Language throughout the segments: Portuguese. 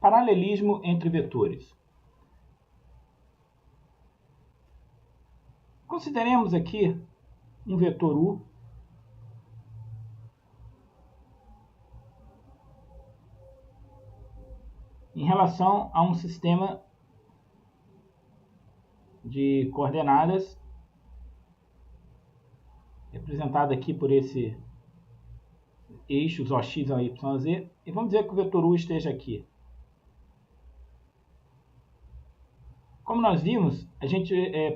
paralelismo entre vetores. Consideremos aqui um vetor U em relação a um sistema de coordenadas representado aqui por esse eixos OX, OY, Z, e vamos dizer que o vetor U esteja aqui. Como nós vimos,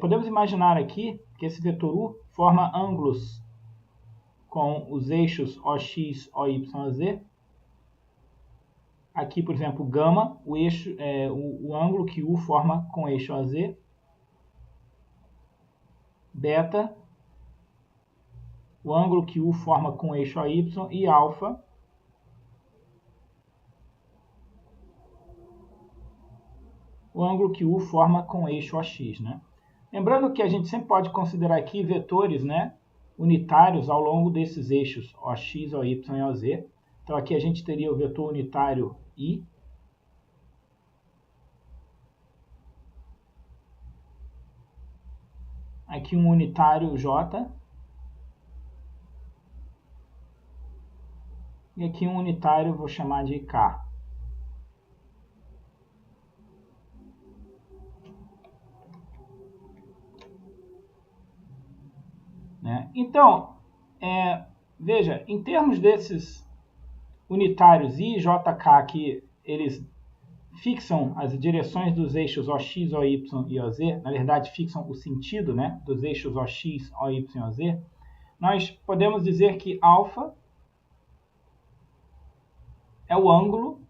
podemos imaginar aqui que esse vetor U forma ângulos com os eixos OX, OY, Z. Aqui, por exemplo, gama, o ângulo que U forma com o eixo AZ. Beta, o ângulo que U forma com o eixo AY. E alfa, o ângulo que U forma com o eixo OX, né? Lembrando que a gente sempre pode considerar aqui vetores, né, unitários ao longo desses eixos OX, OY e OZ. Então aqui a gente teria o vetor unitário I. Aqui um unitário J. E aqui um unitário, vou chamar de K. Né? Então, veja, em termos desses unitários I e JK, que eles fixam as direções dos eixos OX, OY e OZ, na verdade fixam o sentido, né, dos eixos OX, OY e OZ, nós podemos dizer que alfa é o ângulo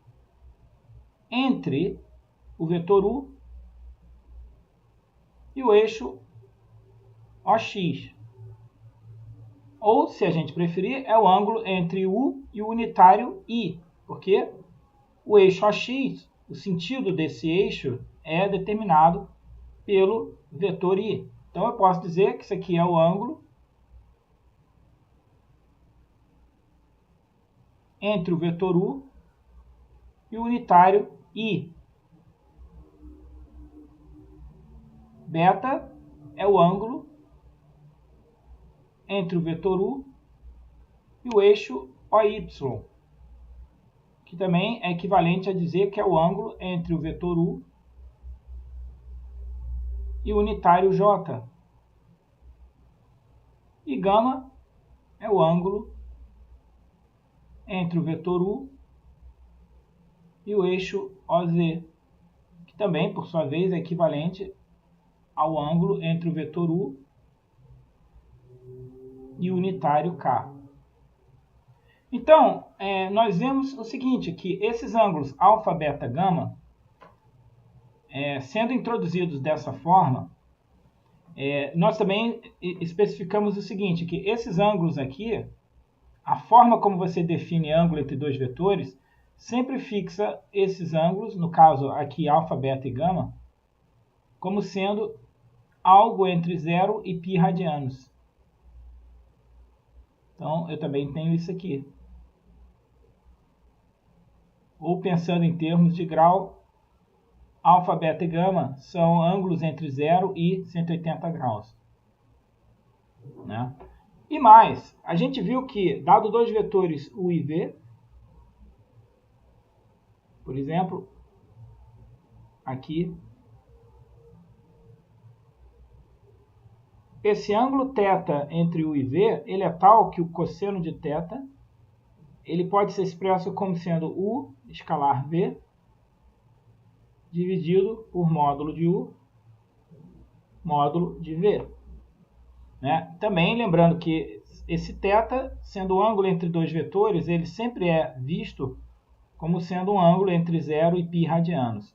entre o vetor U e o eixo OX. Ou, se a gente preferir, é o ângulo entre U e o unitário I, porque o eixo OX, o sentido desse eixo é determinado pelo vetor I. Então, eu posso dizer que isso aqui é o ângulo entre o vetor U e o unitário I. Beta é o ângulo entre o vetor U e o eixo OY, que também é equivalente a dizer que é o ângulo entre o vetor U e o unitário J. E gama é o ângulo entre o vetor U e o eixo OZ, que também, por sua vez, é equivalente ao ângulo entre o vetor U e o unitário K. Então, nós vemos o seguinte, que esses ângulos alfa, beta, gama, sendo introduzidos dessa forma, nós também especificamos o seguinte, que esses ângulos aqui, a forma como você define ângulo entre dois vetores, sempre fixa esses ângulos, no caso aqui alfa, beta e gama, como sendo algo entre 0 e π radianos. Então, eu também tenho isso aqui. Ou pensando em termos de grau, alfa, beta e gama são ângulos entre 0 e 180 graus. Né? E mais, a gente viu que, dado dois vetores U e V, por exemplo, aqui, esse ângulo θ entre U e V, ele é tal que o cosseno de θ, ele pode ser expresso como sendo U escalar V, dividido por módulo de U, módulo de V. Né? Também lembrando que esse θ, sendo o ângulo entre dois vetores, ele sempre é visto como sendo um ângulo entre 0 e π radianos.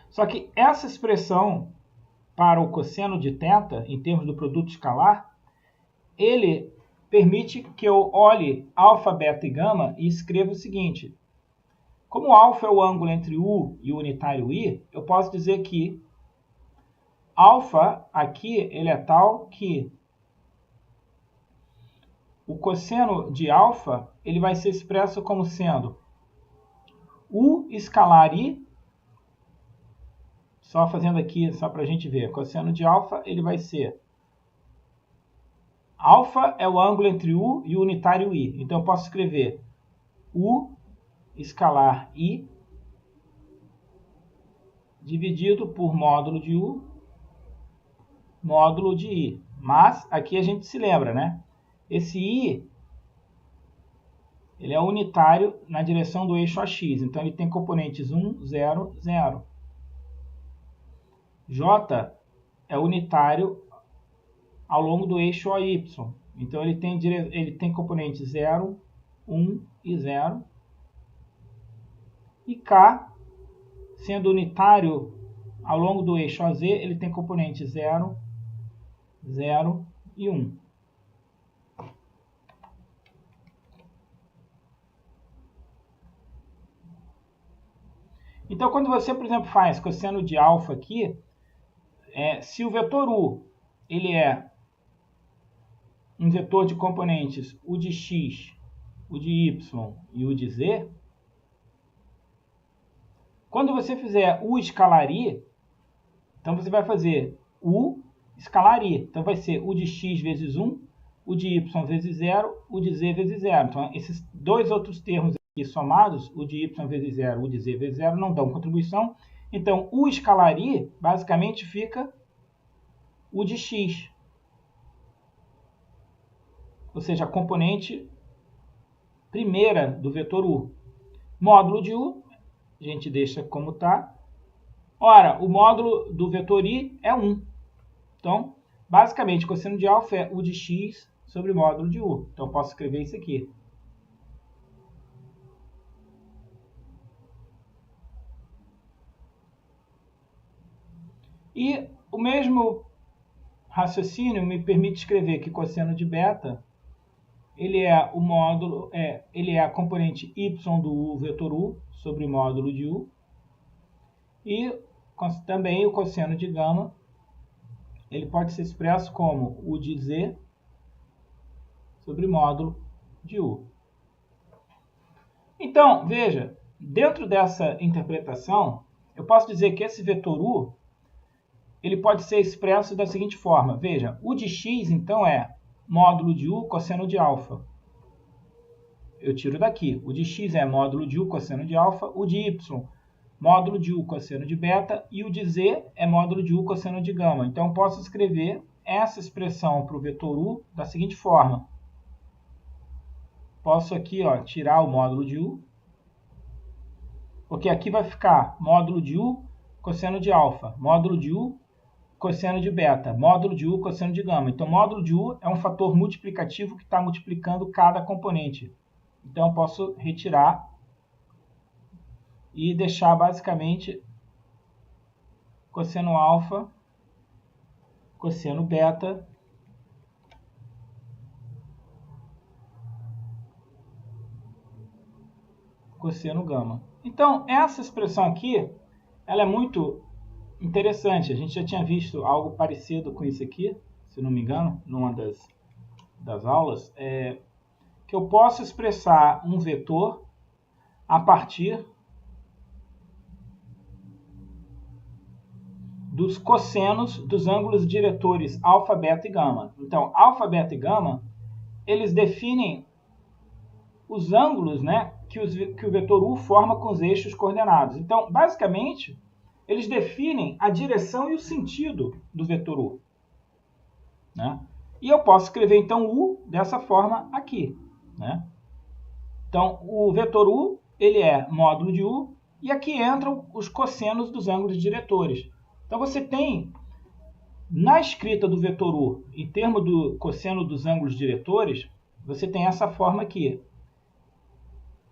Só que essa expressão para o cosseno de θ, em termos do produto escalar, ele permite que eu olhe alfa, beta e gama e escreva o seguinte. Como alfa é o ângulo entre U e o unitário I, eu posso dizer que alfa aqui ele é tal que o cosseno de alfa ele vai ser expresso como sendo U escalar I, só fazendo aqui, só para a gente ver, cosseno de alfa, ele vai ser... Alfa é o ângulo entre U e o unitário I. Então, eu posso escrever U escalar I dividido por módulo de U, módulo de I. Mas, aqui a gente se lembra, né? Esse I, ele é unitário na direção do eixo AX. Então, ele tem componentes 1, 0, 0. J é unitário ao longo do eixo OY. Então, ele tem componentes 0, 1 e 0. E K, sendo unitário ao longo do eixo AZ, ele tem componentes 0, 0 e 1. Então, quando você, por exemplo, faz cosseno de alfa aqui, se o vetor U ele é um vetor de componentes U de x, U de y e U de z, quando você fizer U escalar I, então você vai fazer U escalar I. Então vai ser U de x vezes 1, U de y vezes 0, U de z vezes 0. Então esses dois outros termos aqui somados, U de y vezes 0, U de z vezes 0, não dão contribuição. Então U escalar I basicamente fica U de x. Ou seja, a componente primeira do vetor U. Módulo de U, a gente deixa como está. Ora, o módulo do vetor I é 1. Então, basicamente, cosseno de alfa é U de x sobre módulo de U. Então, eu posso escrever isso aqui. E o mesmo raciocínio me permite escrever que cosseno de beta ele é o módulo, ele é a componente y do U, vetor U, sobre módulo de U. E também o cosseno de gama, ele pode ser expresso como U de Z sobre módulo de U. Então, veja, dentro dessa interpretação, eu posso dizer que esse vetor U, ele pode ser expresso da seguinte forma. Veja, U de x, então, é módulo de U cosseno de alfa. Eu tiro daqui. O de x é módulo de U cosseno de alfa. O de y, módulo de U cosseno de beta. E o de z é módulo de U cosseno de gama. Então, eu posso escrever essa expressão para o vetor U da seguinte forma. Posso aqui tirar o módulo de U. Porque aqui vai ficar módulo de U cosseno de alfa. Módulo de U cosseno de beta, módulo de U cosseno de gama. Então, módulo de U é um fator multiplicativo que está multiplicando cada componente. Então, eu posso retirar e deixar basicamente cosseno alfa, cosseno beta, cosseno gama. Então, essa expressão aqui, ela é muito interessante. A gente já tinha visto algo parecido com isso aqui, se não me engano, numa das aulas, que eu posso expressar um vetor a partir dos cossenos dos ângulos diretores alfa, beta e gama. Então, alfa, beta e gama, eles definem os ângulos, né, que o vetor U forma com os eixos coordenados. Então, basicamente, eles definem a direção e o sentido do vetor U. Né? E eu posso escrever, então, U dessa forma aqui. Né? Então, o vetor U ele é módulo de U, e aqui entram os cossenos dos ângulos diretores. Então, você tem, na escrita do vetor U, em termos do cosseno dos ângulos diretores, você tem essa forma aqui.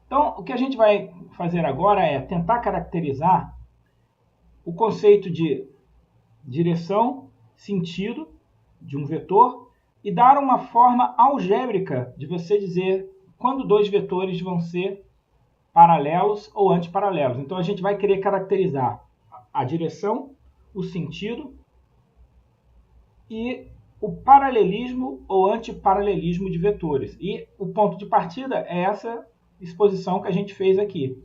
Então, o que a gente vai fazer agora é tentar caracterizar o conceito de direção, sentido de um vetor e dar uma forma algébrica de você dizer quando dois vetores vão ser paralelos ou antiparalelos. Então, a gente vai querer caracterizar a direção, o sentido e o paralelismo ou antiparalelismo de vetores. E o ponto de partida é essa exposição que a gente fez aqui.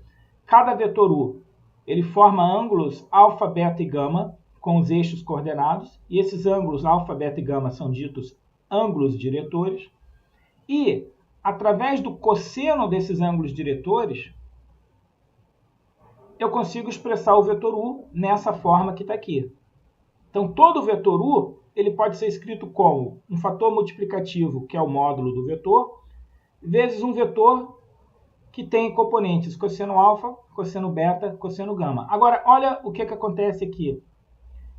cada vetor U ele forma ângulos alfa, beta e gama com os eixos coordenados, e esses ângulos alfa, beta e gama são ditos ângulos diretores, e através do cosseno desses ângulos diretores, eu consigo expressar o vetor U nessa forma que está aqui. Então, todo vetor U ele pode ser escrito como um fator multiplicativo, que é o módulo do vetor, vezes um vetor que tem componentes cosseno alfa, cosseno beta, cosseno gama. Agora, olha o que acontece aqui.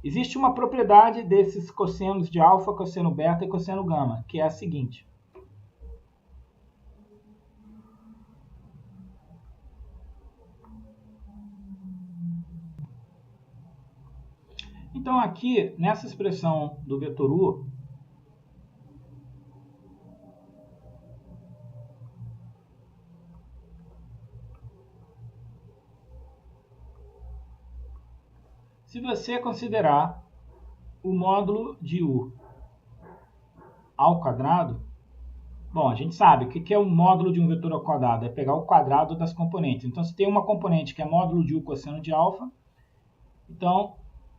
Existe uma propriedade desses cossenos de alfa, cosseno beta e cosseno gama, que é a seguinte. Então, aqui, nessa expressão do vetor U, se você considerar o módulo de U ao quadrado, bom, a gente sabe o que é o módulo de um vetor ao quadrado, é pegar o quadrado das componentes. Então, se tem uma componente que é módulo de U cosseno de alfa, então,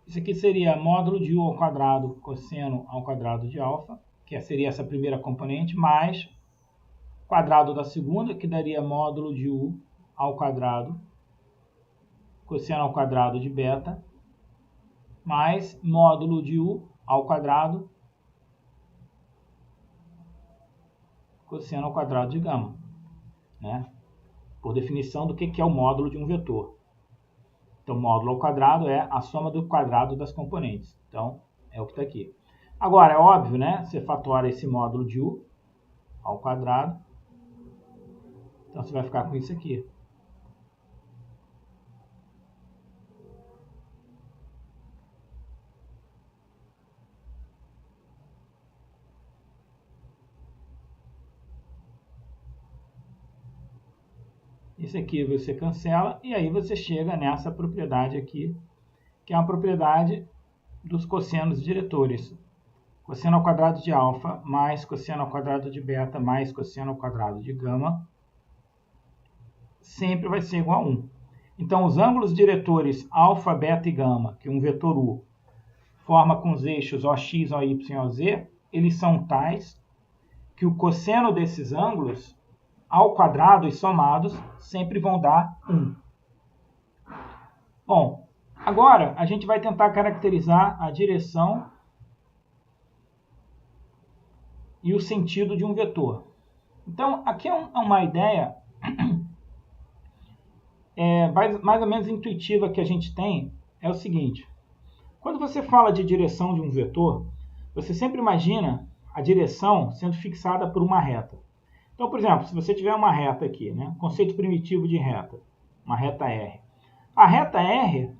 isso aqui seria módulo de U ao quadrado cosseno ao quadrado de alfa, que seria essa primeira componente, mais quadrado da segunda, que daria módulo de U ao quadrado cosseno ao quadrado de beta, mais módulo de U ao quadrado cosseno ao quadrado de gama, né? Por definição do que é o módulo de um vetor. Então, módulo ao quadrado é a soma do quadrado das componentes. Então, é o que está aqui. Agora, é óbvio, né? Você fatora esse módulo de U ao quadrado. Então, você vai ficar com isso aqui. Isso aqui você cancela e aí você chega nessa propriedade aqui, que é uma propriedade dos cossenos diretores. Cosseno ao quadrado de alfa mais cosseno ao quadrado de beta mais cosseno ao quadrado de gama sempre vai ser igual a 1. Então, os ângulos diretores alfa, beta e gama, que um vetor U forma com os eixos OX, OY e OZ, eles são tais que o cosseno desses ângulos ao quadrado e somados sempre vão dar 1. Bom, agora a gente vai tentar caracterizar a direção e o sentido de um vetor. Então, aqui é uma ideia mais ou menos intuitiva que a gente tem, é o seguinte. Quando você fala de direção de um vetor, você sempre imagina a direção sendo fixada por uma reta. Então, por exemplo, se você tiver uma reta aqui, né? Conceito primitivo de reta, uma reta R. A reta R,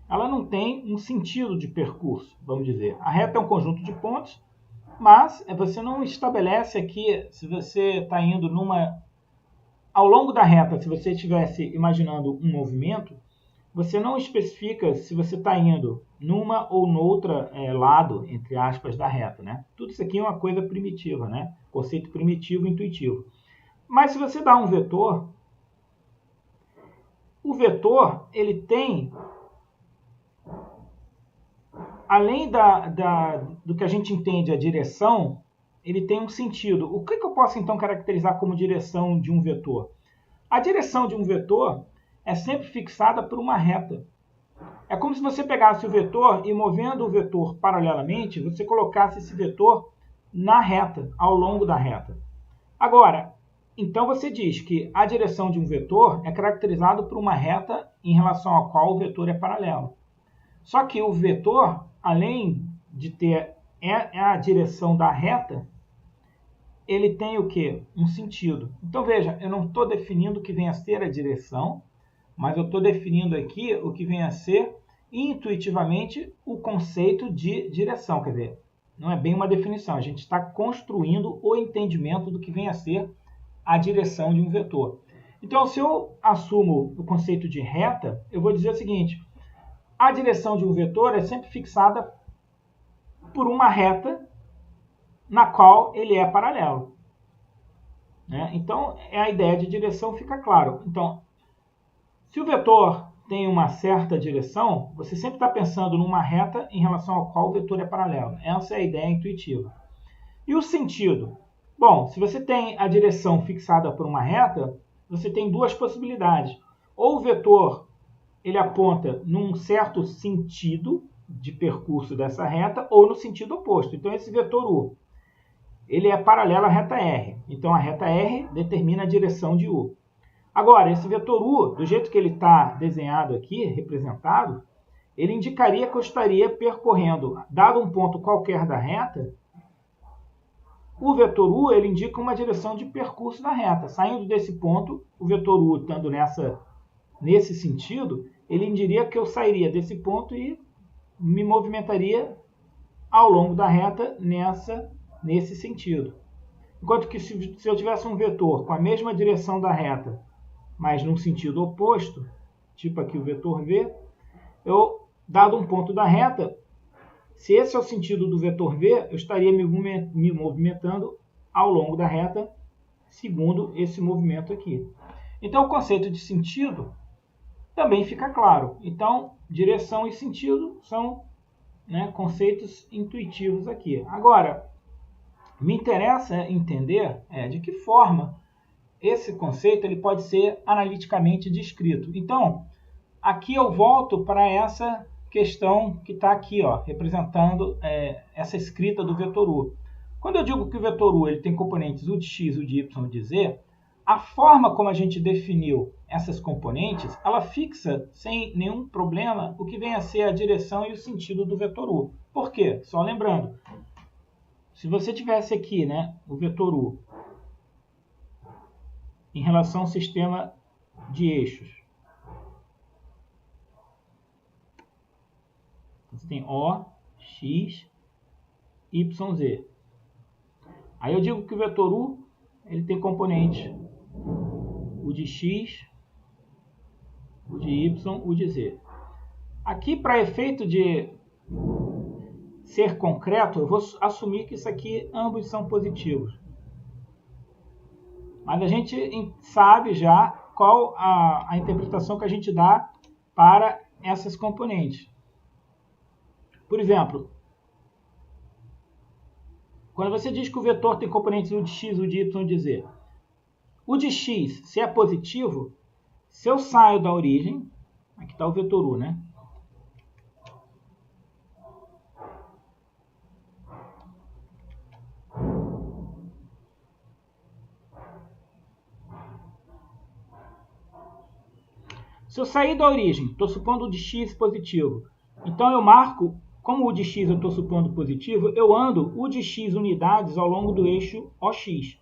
ela não tem um sentido de percurso, vamos dizer. A reta é um conjunto de pontos, mas você não estabelece aqui, se você está indo ao longo da reta, se você estivesse imaginando um movimento, você não especifica se você está indo numa ou noutra lado, entre aspas, da reta, né? Tudo isso aqui é uma coisa primitiva, né? Conceito primitivo intuitivo. Mas se você dá um vetor, o vetor, ele tem, além do que a gente entende a direção, ele tem um sentido. O que eu posso, então, caracterizar como direção de um vetor? A direção de um vetor é sempre fixada por uma reta. É como se você pegasse o vetor e, movendo o vetor paralelamente, você colocasse esse vetor na reta, ao longo da reta. Agora, então você diz que a direção de um vetor é caracterizada por uma reta em relação à qual o vetor é paralelo. Só que o vetor, além de ter a direção da reta, ele tem o quê? Um sentido. Então veja, eu não estou definindo o que vem a ser a direção, mas eu estou definindo aqui o que vem a ser intuitivamente o conceito de direção. Quer dizer, não é bem uma definição, a gente está construindo o entendimento do que vem a ser a direção de um vetor. Então, se eu assumo o conceito de reta, eu vou dizer o seguinte: a direção de um vetor é sempre fixada por uma reta na qual ele é paralelo, né? Então, a ideia de direção fica claro. Então, Se o vetor tem uma certa direção, você sempre está pensando numa reta em relação ao qual o vetor é paralelo. Essa é a ideia intuitiva. E o sentido? Bom, se você tem a direção fixada por uma reta, você tem duas possibilidades. Ou o vetor ele aponta num certo sentido de percurso dessa reta, ou no sentido oposto. Então, esse vetor U, ele é paralelo à reta R. Então, a reta R determina a direção de U. Agora, esse vetor U, do jeito que ele está desenhado aqui, representado, ele indicaria que eu estaria percorrendo, dado um ponto qualquer da reta, o vetor U ele indica uma direção de percurso da reta. Saindo desse ponto, o vetor U estando nesse sentido, ele indicaria que eu sairia desse ponto e me movimentaria ao longo da reta nesse sentido. Enquanto que se eu tivesse um vetor com a mesma direção da reta, mas num sentido oposto, tipo aqui o vetor V, dado um ponto da reta, se esse é o sentido do vetor V, eu estaria me movimentando ao longo da reta, segundo esse movimento aqui. Então, o conceito de sentido também fica claro. Então, direção e sentido são conceitos intuitivos aqui. Agora, me interessa entender de que forma esse conceito ele pode ser analiticamente descrito. Então, aqui eu volto para essa questão que está aqui, representando essa escrita do vetor U. Quando eu digo que o vetor U ele tem componentes U de x, U de y, U de z, a forma como a gente definiu essas componentes, ela fixa sem nenhum problema o que vem a ser a direção e o sentido do vetor U. Por quê? Só lembrando, se você tivesse aqui o vetor U em relação ao sistema de eixos, você tem O, X, Y, Z. Aí eu digo que o vetor U ele tem componente U de X, U de Y, U de Z. Aqui, para efeito de ser concreto, eu vou assumir que isso aqui ambos são positivos. Mas a gente sabe já qual a interpretação que a gente dá para essas componentes. Por exemplo, quando você diz que o vetor tem componentes U de x, U de y, U de z, U de x, se é positivo, se eu saio da origem, aqui está o vetor U, Se eu sair da origem, estou supondo o de x positivo, então eu marco, como o de x eu estou supondo positivo, eu ando U de x unidades ao longo do eixo OX.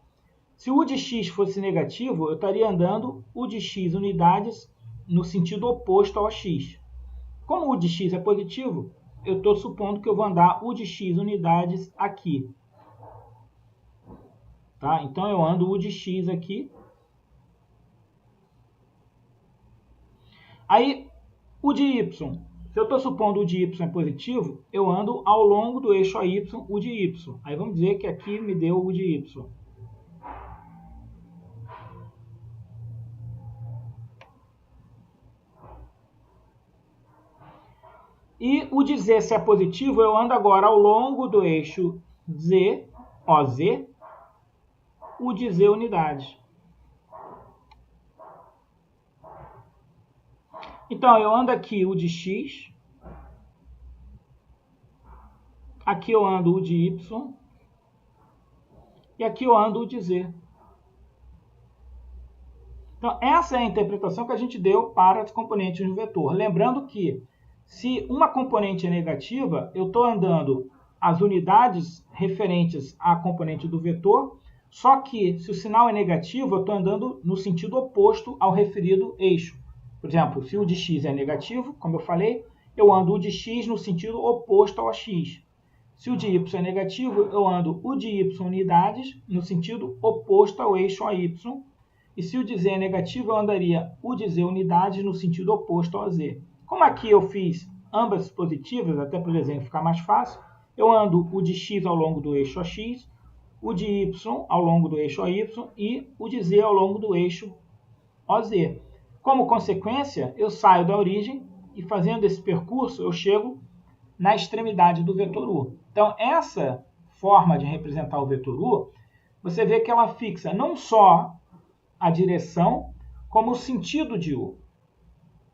Se o U de x fosse negativo, eu estaria andando U de x unidades no sentido oposto ao OX. Como o U de x é positivo, eu estou supondo que eu vou andar U de x unidades aqui. Tá? Então eu ando U de x aqui. Aí, U de y. Se eu estou supondo U de y é positivo, eu ando ao longo do eixo AY, U de y. Aí vamos dizer que aqui me deu U de y. E o de z, se é positivo, eu ando agora ao longo do eixo z, OZ, U de z unidades. Então, eu ando aqui U de x, aqui eu ando U de y, e aqui eu ando U de z. Então, essa é a interpretação que a gente deu para as componentes do vetor. Lembrando que, se uma componente é negativa, eu estou andando as unidades referentes à componente do vetor, só que, se o sinal é negativo, eu estou andando no sentido oposto ao referido eixo. Por exemplo, se o de x é negativo, como eu falei, eu ando U de x no sentido oposto ao x. Se o de y é negativo, eu ando U de y unidades no sentido oposto ao eixo AY. E se o de z é negativo, eu andaria U de z unidades no sentido oposto ao z. Como aqui eu fiz ambas positivas, até para o desenho ficar mais fácil, eu ando U de x ao longo do eixo AX, U de y ao longo do eixo AY e U de z ao longo do eixo OZ. Como consequência, eu saio da origem e fazendo esse percurso eu chego na extremidade do vetor U. Então, essa forma de representar o vetor U, você vê que ela fixa não só a direção, como o sentido de U.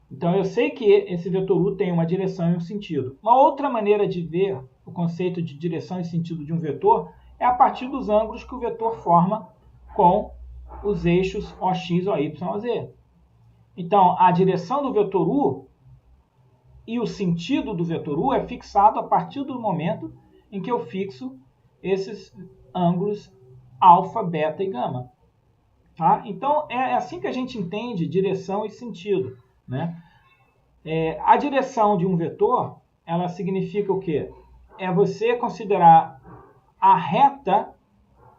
Então, eu sei que esse vetor U tem uma direção e um sentido. Uma outra maneira de ver o conceito de direção e sentido de um vetor é a partir dos ângulos que o vetor forma com os eixos OX, OY, OZ. Então, a direção do vetor U e o sentido do vetor U é fixado a partir do momento em que eu fixo esses ângulos alfa, beta e gama. Tá? Então, é assim que a gente entende direção e sentido. Né? A direção de um vetor, ela significa o quê? É você considerar a reta,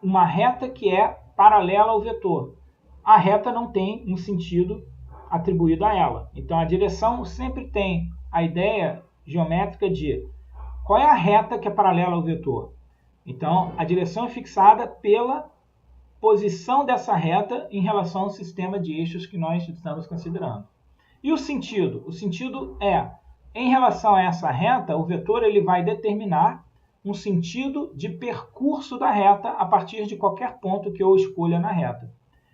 uma reta que é paralela ao vetor. A reta não tem um sentido atribuído a ela. Então, a direção sempre tem a ideia geométrica de qual é a reta que é paralela ao vetor. Então, a direção é fixada pela posição dessa reta em relação ao sistema de eixos que nós estamos considerando. E o sentido? O sentido é, em relação a essa reta, o vetor ele vai determinar um sentido de percurso da reta a partir de qualquer ponto que eu escolha na reta.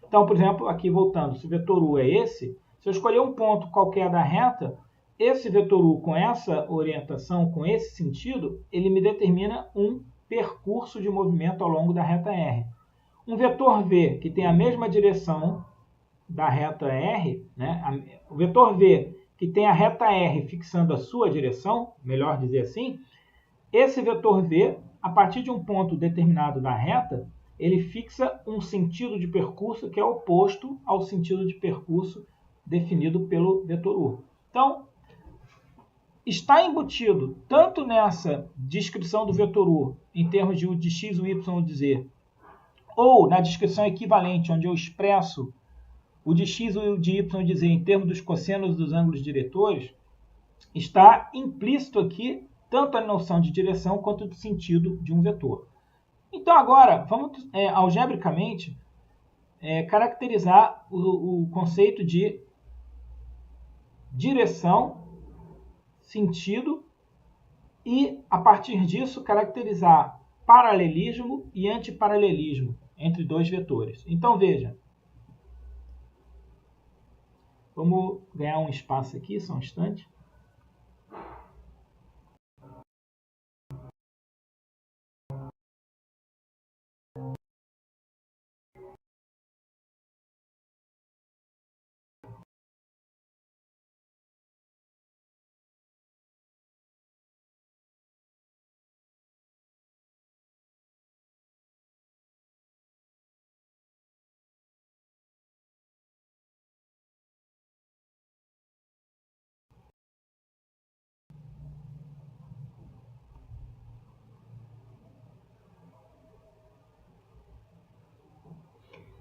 Então, por exemplo, aqui voltando, se o vetor U é esse, se eu escolher um ponto qualquer da reta, esse vetor U com essa orientação, com esse sentido, ele me determina um percurso de movimento ao longo da reta R. Um vetor V que tem a mesma direção da reta R, né? O vetor V que tem a reta R fixando a sua direção, melhor dizer assim, esse vetor V, a partir de um ponto determinado da reta, ele fixa um sentido de percurso que é oposto ao sentido de percurso definido pelo vetor U. Então, está embutido tanto nessa descrição do vetor U em termos de U de x, o y, o de z, ou na descrição equivalente, onde eu expresso o de x, o de y, o de z em termos dos cossenos dos ângulos diretores, está implícito aqui tanto a noção de direção quanto de sentido de um vetor. Então agora, vamos algebricamente caracterizar o conceito de direção, sentido e, a partir disso, caracterizar paralelismo e antiparalelismo entre dois vetores. Então veja, vamos ganhar um espaço aqui, só um instante.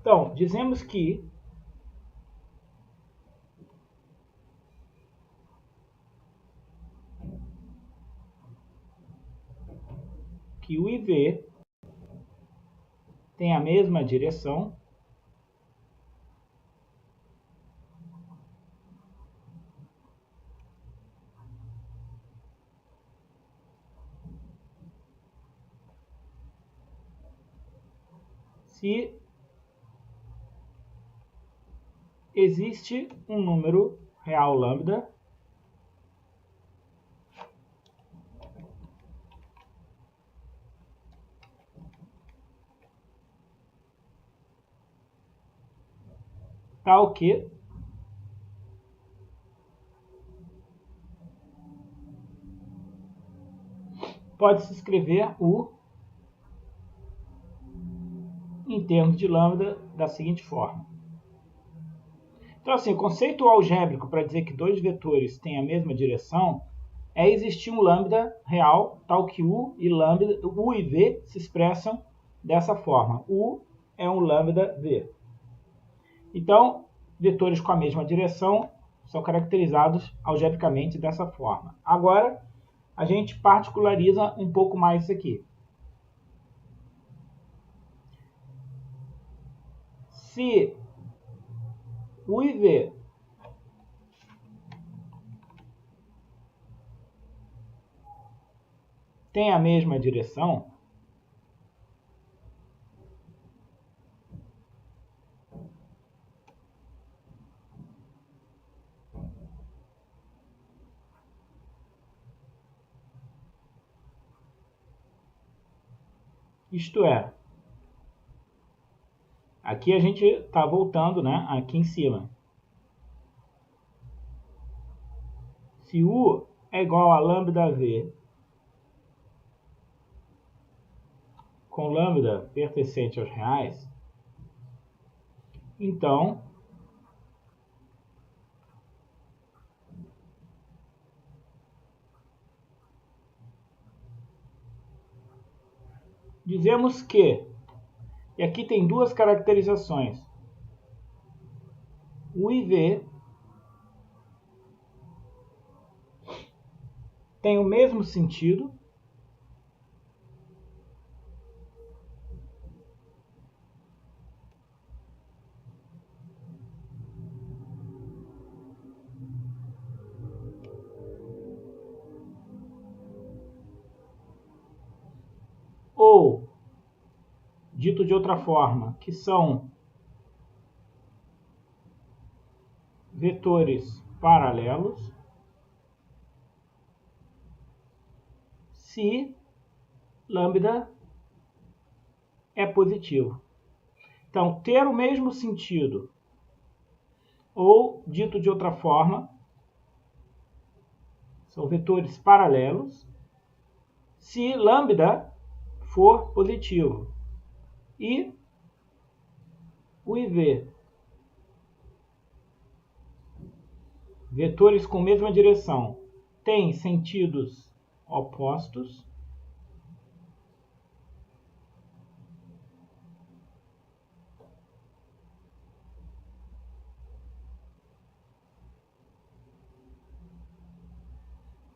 Então, dizemos que o IV tem a mesma direção se existe um número real lambda tal que pode-se escrever U em termos de lambda da seguinte forma. Então, assim, o conceito algébrico para dizer que dois vetores têm a mesma direção é existir um lambda real, tal que U e V se expressam dessa forma. U é um lambda V. Então, vetores com a mesma direção são caracterizados algebricamente dessa forma. Agora, a gente particulariza um pouco mais isso aqui. Se U e V têm a mesma direção, isto é, aqui a gente está voltando, né, aqui em cima. Se U é igual a λV com lambda pertencente aos reais, então dizemos que, e aqui tem duas caracterizações, U e V tem o mesmo sentido ou, dito de outra forma, que são vetores paralelos se lambda é positivo. Então, ter o mesmo sentido, ou, dito de outra forma, são vetores paralelos se lambda for positivo. E U e V, vetores com mesma direção, têm sentidos opostos,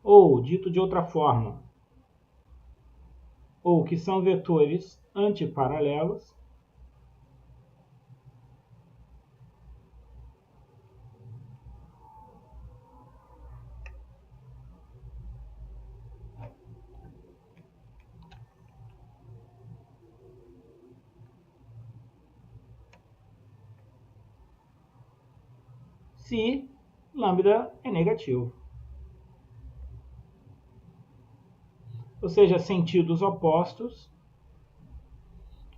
ou, dito de outra forma, ou que são vetores antiparalelos, se lambda é negativo. Ou seja, sentidos opostos,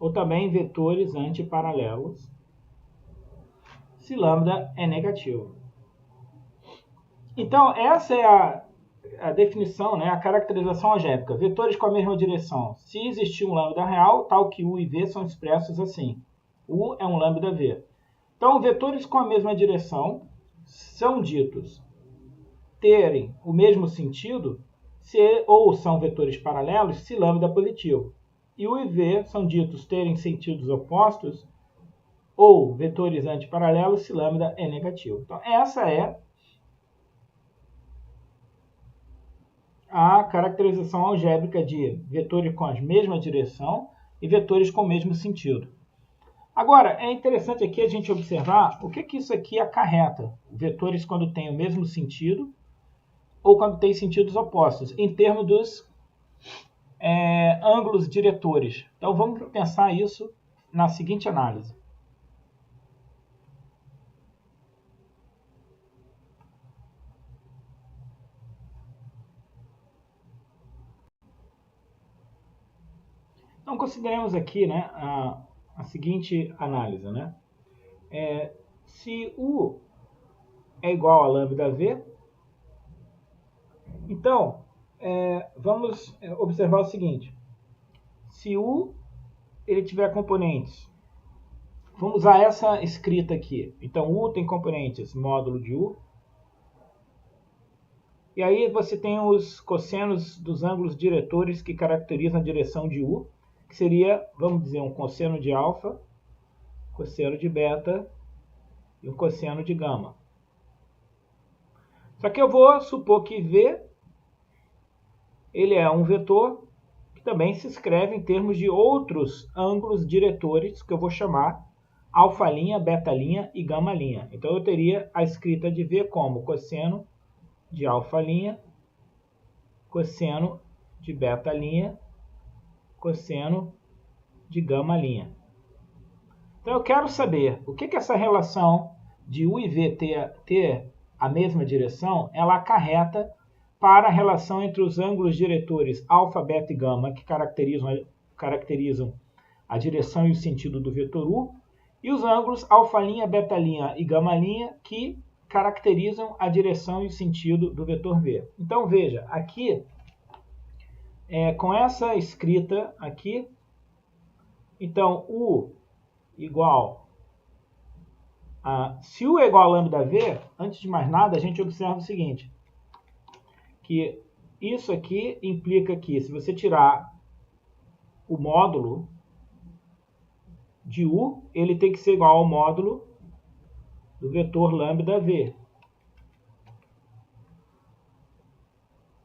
ou também vetores antiparalelos, se lambda é negativo. Então, essa é a definição, né, a caracterização algébrica. Vetores com a mesma direção. Se existir um lambda real, tal que U e V são expressos assim. U é um lambda V. Então, vetores com a mesma direção são ditos terem o mesmo sentido ou são vetores paralelos se lambda é positivo. E U e V são ditos terem sentidos opostos ou vetores antiparalelos se lambda é negativo. Então, essa é a caracterização algébrica de vetores com a mesma direção e vetores com o mesmo sentido. Agora, é interessante aqui a gente observar o que isso aqui acarreta. Vetores quando têm o mesmo sentido ou quando têm sentidos opostos, em termos dos ângulos diretores. Então, vamos pensar isso na seguinte análise. Então, consideremos aqui, né, a seguinte análise. Né? Se U é igual a lambda V, então, vamos observar o seguinte. Se U ele tiver componentes, vamos usar essa escrita aqui. Então, U tem componentes módulo de U. E aí você tem os cossenos dos ângulos diretores que caracterizam a direção de U, que seria, vamos dizer, um cosseno de alfa, cosseno de beta e um cosseno de gama. Só que eu vou supor que V ele é um vetor que também se escreve em termos de outros ângulos diretores que eu vou chamar alfa', beta' e gama'. Então eu teria a escrita de V como cosseno de alfa', cosseno de beta', cosseno de γ'. Então eu quero saber o que essa relação de U e V ter a mesma direção, ela acarreta para a relação entre os ângulos diretores alfa, beta e gama, que caracterizam a direção e o sentido do vetor U, e os ângulos alfa', beta' e γ', que caracterizam a direção e o sentido do vetor V. Então veja, aqui, com essa escrita aqui, então U igual a... Se U é igual a λV, antes de mais nada, a gente observa o seguinte, que isso aqui implica que se você tirar o módulo de U, ele tem que ser igual ao módulo do vetor λV.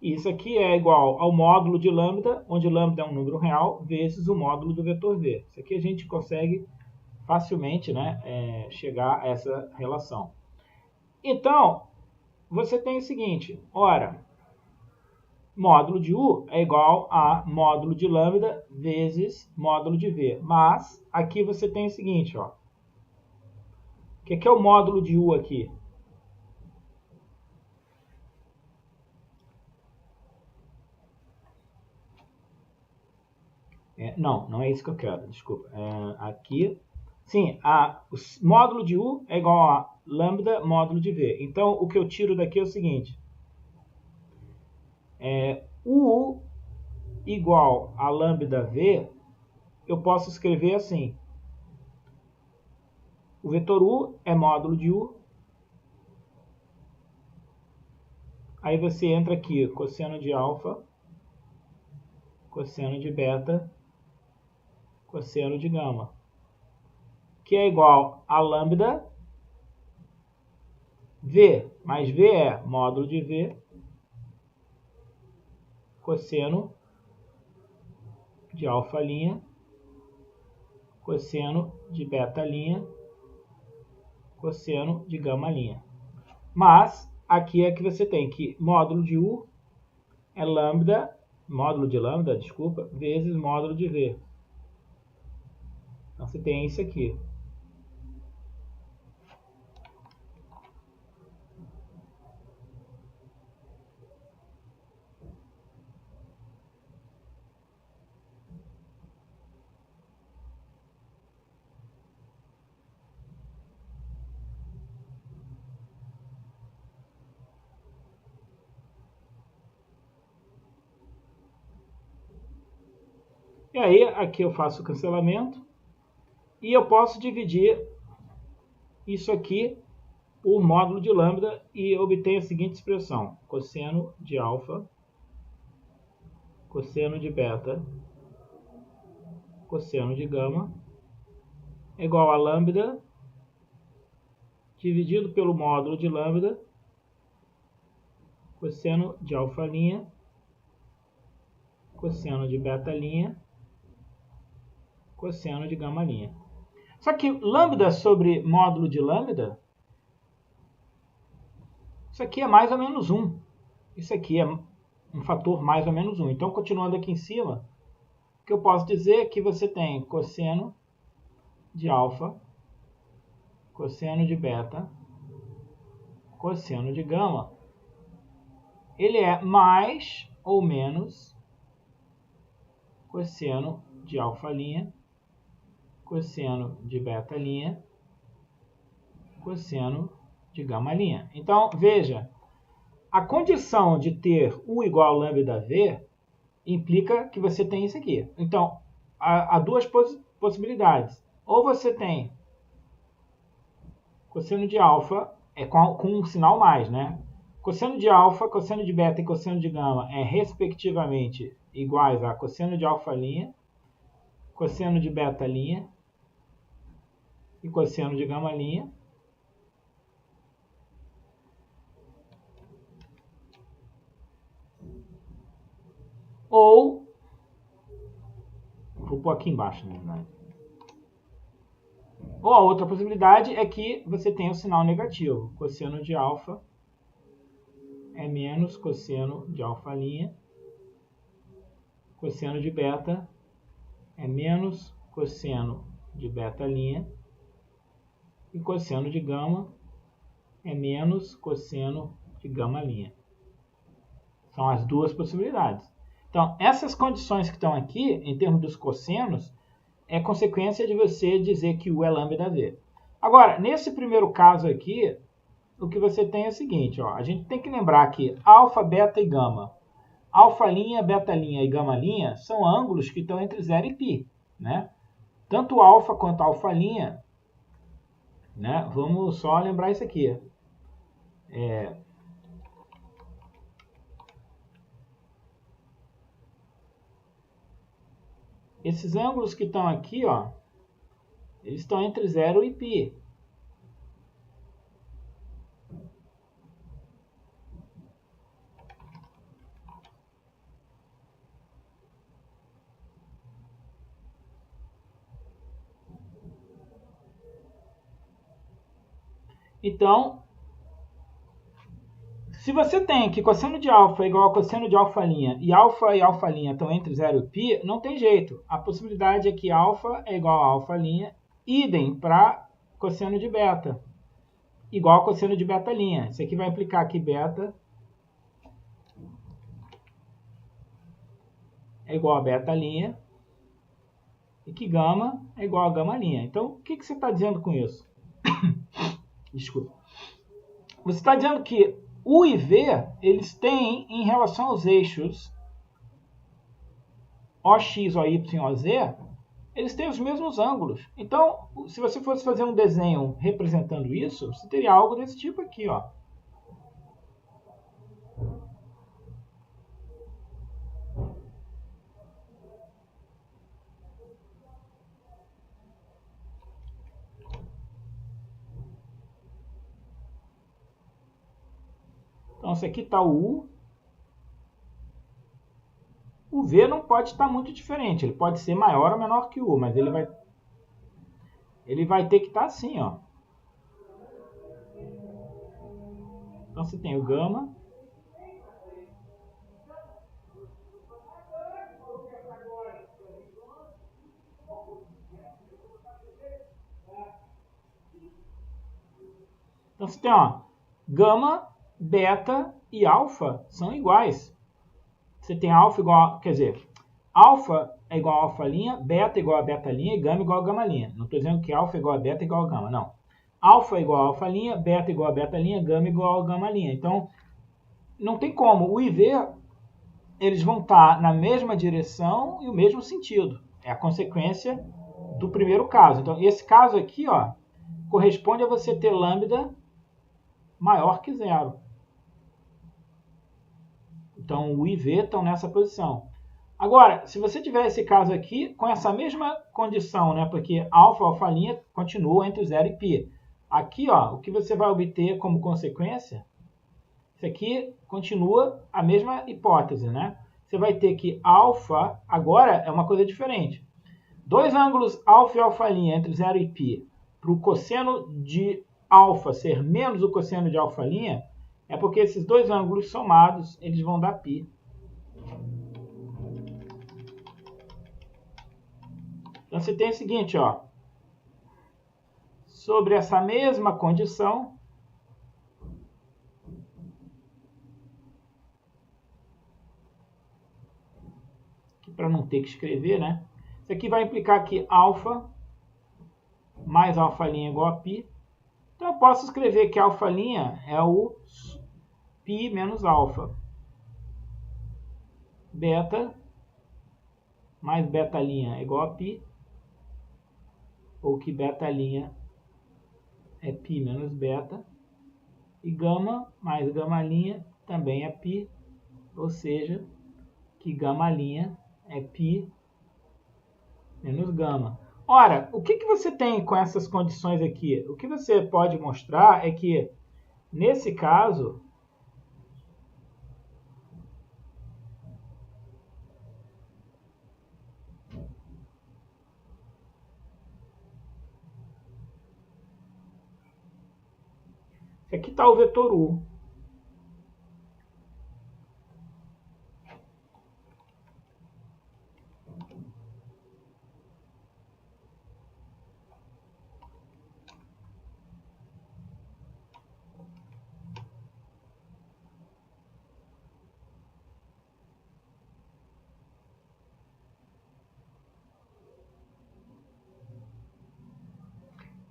Isso aqui é igual ao módulo de lambda, onde lambda é um número real, vezes o módulo do vetor V. Isso aqui a gente consegue facilmente, né, chegar a essa relação. Então, você tem o seguinte, ora, módulo de U é igual a módulo de lambda vezes módulo de V. Mas, aqui você tem o seguinte, ó. O que é o módulo de U aqui? Não é isso que eu quero, desculpa. Aqui, sim, o módulo de U é igual a lambda módulo de V. Então, o que eu tiro daqui é o seguinte. U igual a lambda V, eu posso escrever assim. O vetor U é módulo de U. Aí você entra aqui, cosseno de alfa, cosseno de beta, cosseno de gama, que é igual a lambda V, mais V é módulo de V, cosseno de alfa', cosseno de beta', cosseno de γ'. Mas, aqui é que você tem que módulo de U é lambda, módulo de lambda, desculpa, vezes módulo de V. Então, você tem isso aqui. E aí, aqui eu faço o cancelamento. E eu posso dividir isso aqui por módulo de lambda e obtenho a seguinte expressão. Cosseno de alfa, cosseno de beta, cosseno de gama é igual a lambda dividido pelo módulo de lambda, cosseno de alfa', cosseno de beta', cosseno de γ'. Só que lambda sobre módulo de lambda, isso aqui é mais ou menos 1. Isso aqui é um fator mais ou menos 1. Então, continuando aqui em cima, o que eu posso dizer é que você tem cosseno de alfa, cosseno de beta, cosseno de gama. Ele é mais ou menos cosseno de alfa', cosseno de beta', cosseno de γ'. Então, veja, a condição de ter U igual a lambda V implica que você tem isso aqui. Então, há duas possibilidades. Ou você tem cosseno de alfa com um sinal mais, né? Cosseno de alfa, cosseno de beta e cosseno de gama é respectivamente iguais a cosseno de alfa', cosseno de beta' e cosseno de γ'. Ou, vou pôr aqui embaixo, né? Ou a outra possibilidade é que você tenha o sinal negativo. Cosseno de alfa é menos cosseno de alfa', cosseno de beta é menos cosseno de beta', e cosseno de gama é menos cosseno de gama'. São as duas possibilidades. Então, essas condições que estão aqui, em termos dos cossenos, é consequência de você dizer que U é lambda V. Agora, nesse primeiro caso aqui, o que você tem é o seguinte, ó, a gente tem que lembrar que alfa, beta e gama, alfa', beta' e gama' são ângulos que estão entre 0 e π, né? Tanto alfa quanto alfa', né? Vamos só lembrar isso aqui. Esses ângulos que estão aqui, ó, eles estão entre 0 e π. Então, se você tem que cosseno de alfa é igual a cosseno de alfa' e alfa' estão entre 0 e π, não tem jeito. A possibilidade é que alfa é igual a alfa', idem para cosseno de beta, igual a cosseno de beta'. Isso aqui vai implicar que beta é igual a beta' e que gama é igual a gama'. Então, o que você está dizendo com isso? Desculpa. Você está dizendo que U e V, eles têm, em relação aos eixos OX, OY, OZ, eles têm os mesmos ângulos. Então, se você fosse fazer um desenho representando isso, você teria algo desse tipo aqui, ó. Então, esse aqui está o U. O V não pode estar muito diferente. Ele pode ser maior ou menor que o U, mas ele vai ter que estar assim, ó. Então, você tem o gama. Então, você tem, ó, gama, beta e alfa são iguais. Você tem alfa igual, quer dizer, alfa é igual a alfa', beta igual a beta' e gama igual a gama'. Não estou dizendo que alfa é igual a beta igual a gama, não. Alfa é igual a alfa', beta igual a beta', gama igual a gama'. Então, não tem como. O I e V, eles vão estar na mesma direção e o mesmo sentido. É a consequência do primeiro caso. Então, esse caso aqui, ó, corresponde a você ter lambda maior que zero. Então, o I e V estão nessa posição. Agora, se você tiver esse caso aqui, com essa mesma condição, né, porque alfa, alfa' continua entre 0 e π. Aqui, ó, o que você vai obter como consequência, isso aqui continua a mesma hipótese, né? Você vai ter que alfa, agora é uma coisa diferente. Dois ângulos alfa e alfa' entre 0 e π, para o cosseno de alfa ser menos o cosseno de alfa', é porque esses dois ângulos somados, eles vão dar π. Então, você tem o seguinte, ó. Sobre essa mesma condição, para não ter que escrever, né? Isso aqui vai implicar que alfa mais alfa' igual a π. Então, eu posso escrever que alfa' é o π menos alfa. Beta mais beta' é igual a π. Ou que beta' é π menos beta. E gama mais gama' também é π. Ou seja, que gama' é π menos gama. Ora, o que você tem com essas condições aqui? O que você pode mostrar é que, nesse caso, aqui está o vetor U.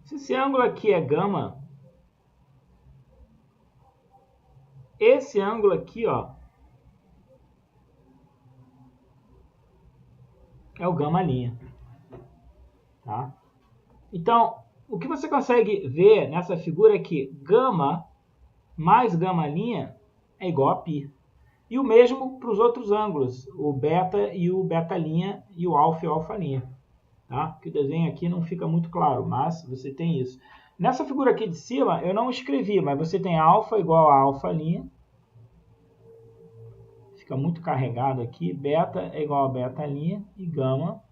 Se esse ângulo aqui é gama, esse ângulo aqui, ó, é o gama', tá? Então, o que você consegue ver nessa figura é que gama mais gama' é igual a π. E o mesmo para os outros ângulos, o beta e o beta' e o alfa e o alfa'. Tá? Que o desenho aqui não fica muito claro, mas você tem isso. Nessa figura aqui de cima, eu não escrevi, mas você tem alfa igual a alfa', fica muito carregado aqui, beta é igual a beta' e gama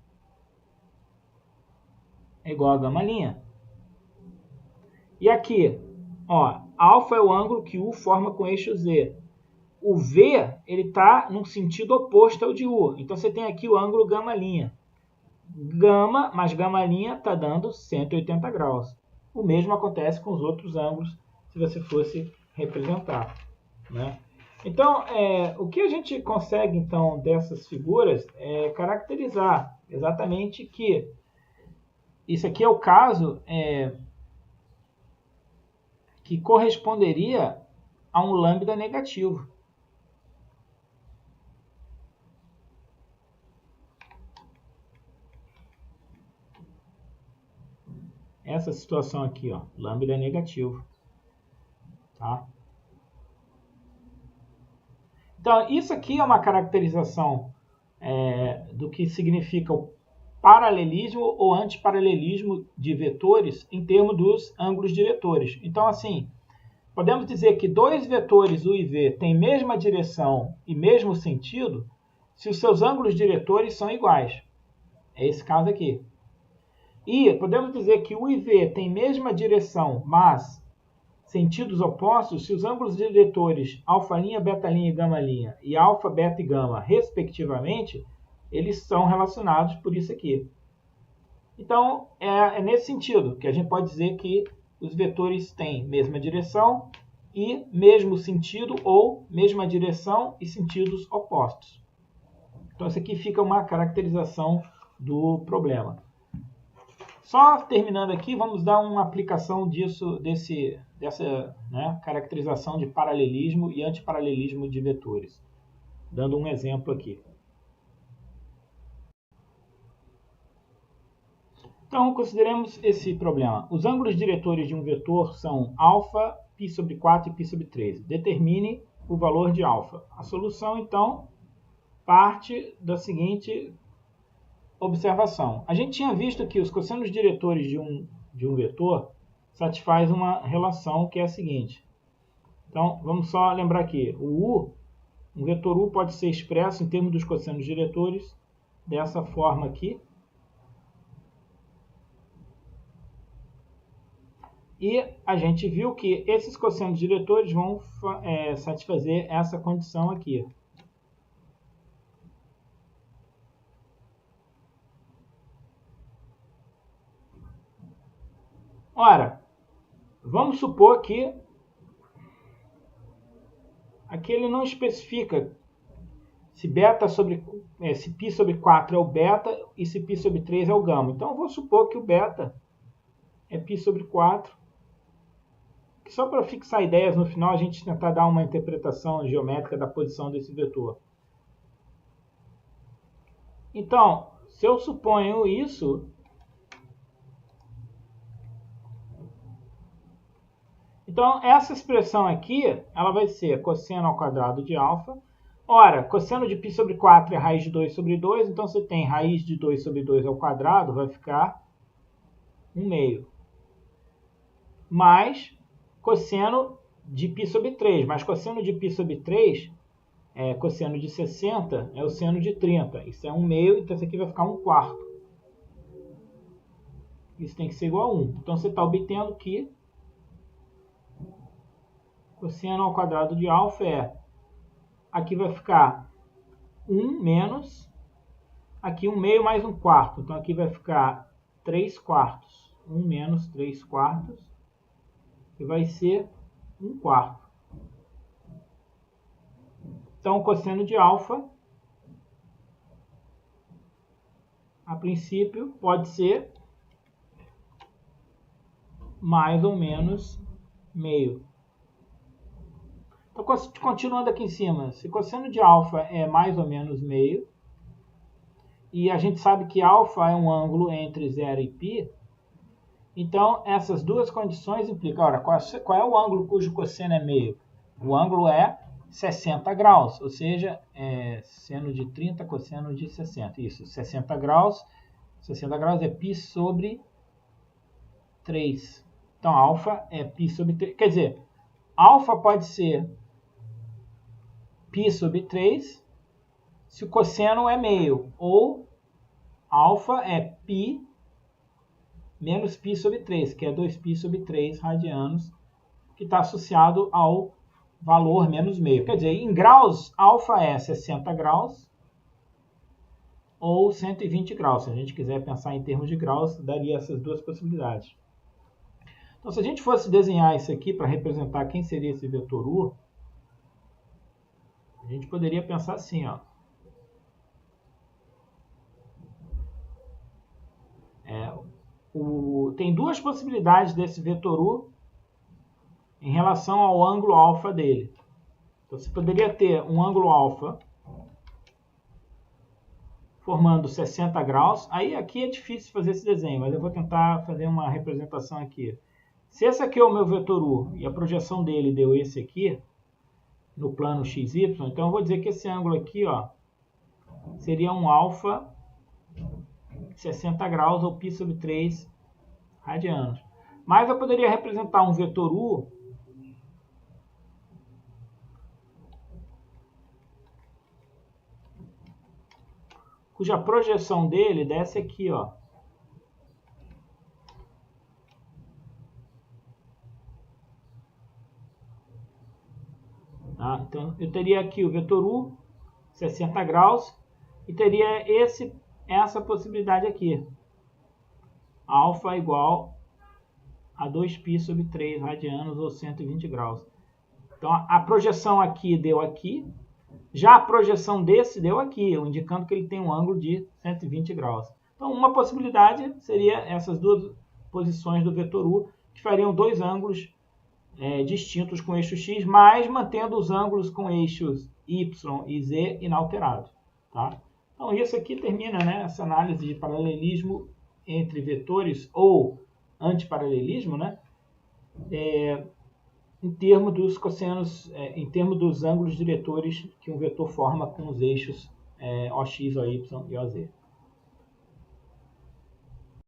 é igual a gama'. E aqui, ó, alfa é o ângulo que U forma com o eixo Z. O V ele está no sentido oposto ao de U. Então você tem aqui o ângulo gama'. Gama mais gama' está dando 180 graus. O mesmo acontece com os outros ângulos se você fosse representar, né? Então, o que a gente consegue então dessas figuras é caracterizar exatamente que isso aqui é o caso que corresponderia a um lambda negativo. Essa situação aqui, ó, lambda negativo, tá? Então, isso aqui é uma caracterização do que significa o paralelismo ou antiparalelismo de vetores em termos dos ângulos diretores. Então, assim, podemos dizer que dois vetores U e V têm mesma direção e mesmo sentido se os seus ângulos diretores são iguais. É esse caso aqui. E podemos dizer que U e V têm mesma direção, mas sentidos opostos se os ângulos diretores alfa', beta' e gama' e alfa, beta e gama, respectivamente, eles são relacionados por isso aqui. Então, é nesse sentido que a gente pode dizer que os vetores têm mesma direção e mesmo sentido ou mesma direção e sentidos opostos. Então, isso aqui fica uma caracterização do problema. Só terminando aqui, vamos dar uma aplicação dessa caracterização de paralelismo e antiparalelismo de vetores. Dando um exemplo aqui. Então, consideremos esse problema. Os ângulos diretores de um vetor são alfa, π sobre 4 e π sobre 13. Determine o valor de alfa. A solução, então, parte da seguinte observação. A gente tinha visto que os cossenos diretores de um vetor satisfaz uma relação que é a seguinte. Então, vamos só lembrar aqui. Um vetor U pode ser expresso em termos dos cossenos diretores dessa forma aqui. E a gente viu que esses cossenos diretores vão satisfazer essa condição aqui. Ora, vamos supor que aqui ele não especifica se π sobre 4 é o beta e se π sobre 3 é o gama. Então eu vou supor que o beta é π sobre 4. Só para fixar ideias, no final a gente tentar dar uma interpretação geométrica da posição desse vetor. Então, se eu suponho isso, então essa expressão aqui, ela vai ser cosseno ao quadrado de alfa. Ora, cosseno de π sobre 4 é raiz de 2 sobre 2, então você tem raiz de 2 sobre 2 ao quadrado, vai ficar 1/2. Mais cosseno de π sobre 3, mas cosseno de π sobre 3 cosseno de 60 é o seno de 30. Isso é 1/2, então isso aqui vai ficar 1/4. Isso tem que ser igual a 1. Então você está obtendo que cosseno ao quadrado de alfa aqui vai ficar 1 menos, aqui 1/2 mais 1/4. Então aqui vai ficar 3/4. 1 menos 3/4, que vai ser 1/4. Então, o cosseno de alfa, a princípio, pode ser mais ou menos meio. Então, continuando aqui em cima, se cosseno de alfa é mais ou menos meio, e a gente sabe que alfa é um ângulo entre 0 e π, então essas duas condições implicam, ora, qual é o ângulo cujo cosseno é meio? O ângulo é 60 graus, ou seja, seno de 30, cosseno de 60. Isso, 60 graus é π sobre 3. Então, alfa é π sobre 3. Quer dizer, alfa pode ser π sobre 3 se o cosseno é meio, ou alfa é π menos π sobre 3, que é 2π sobre 3 radianos, que está associado ao valor menos meio. Quer dizer, em graus, alfa é 60 graus ou 120 graus. Se a gente quiser pensar em termos de graus, daria essas duas possibilidades. Então, se a gente fosse desenhar isso aqui para representar quem seria esse vetor U, a gente poderia pensar assim, ó. Tem duas possibilidades desse vetor U em relação ao ângulo alfa dele. Então, você poderia ter um ângulo alfa formando 60 graus. Aí aqui é difícil fazer esse desenho, mas eu vou tentar fazer uma representação aqui. Se esse aqui é o meu vetor U e a projeção dele deu esse aqui, no plano XY, então eu vou dizer que esse ângulo aqui, ó, seria um alfa 60 graus ou π sobre 3 radianos. Mas eu poderia representar um vetor U cuja projeção dele desce aqui, ó. Tá? Então, eu teria aqui o vetor U, 60 graus, e teria essa possibilidade aqui. Alfa igual a 2π sobre 3 radianos ou 120 graus. Então, a projeção aqui deu aqui. Já a projeção desse deu aqui, indicando que ele tem um ângulo de 120 graus. Então, uma possibilidade seria essas duas posições do vetor U, que fariam dois ângulos distintos com eixo X, mas mantendo os ângulos com eixos Y e Z inalterados. Tá? Então, isso aqui termina, né, essa análise de paralelismo entre vetores ou antiparalelismo, né, em termos dos cossenos, em termos dos ângulos diretores que um vetor forma com os eixos OX, OY e OZ.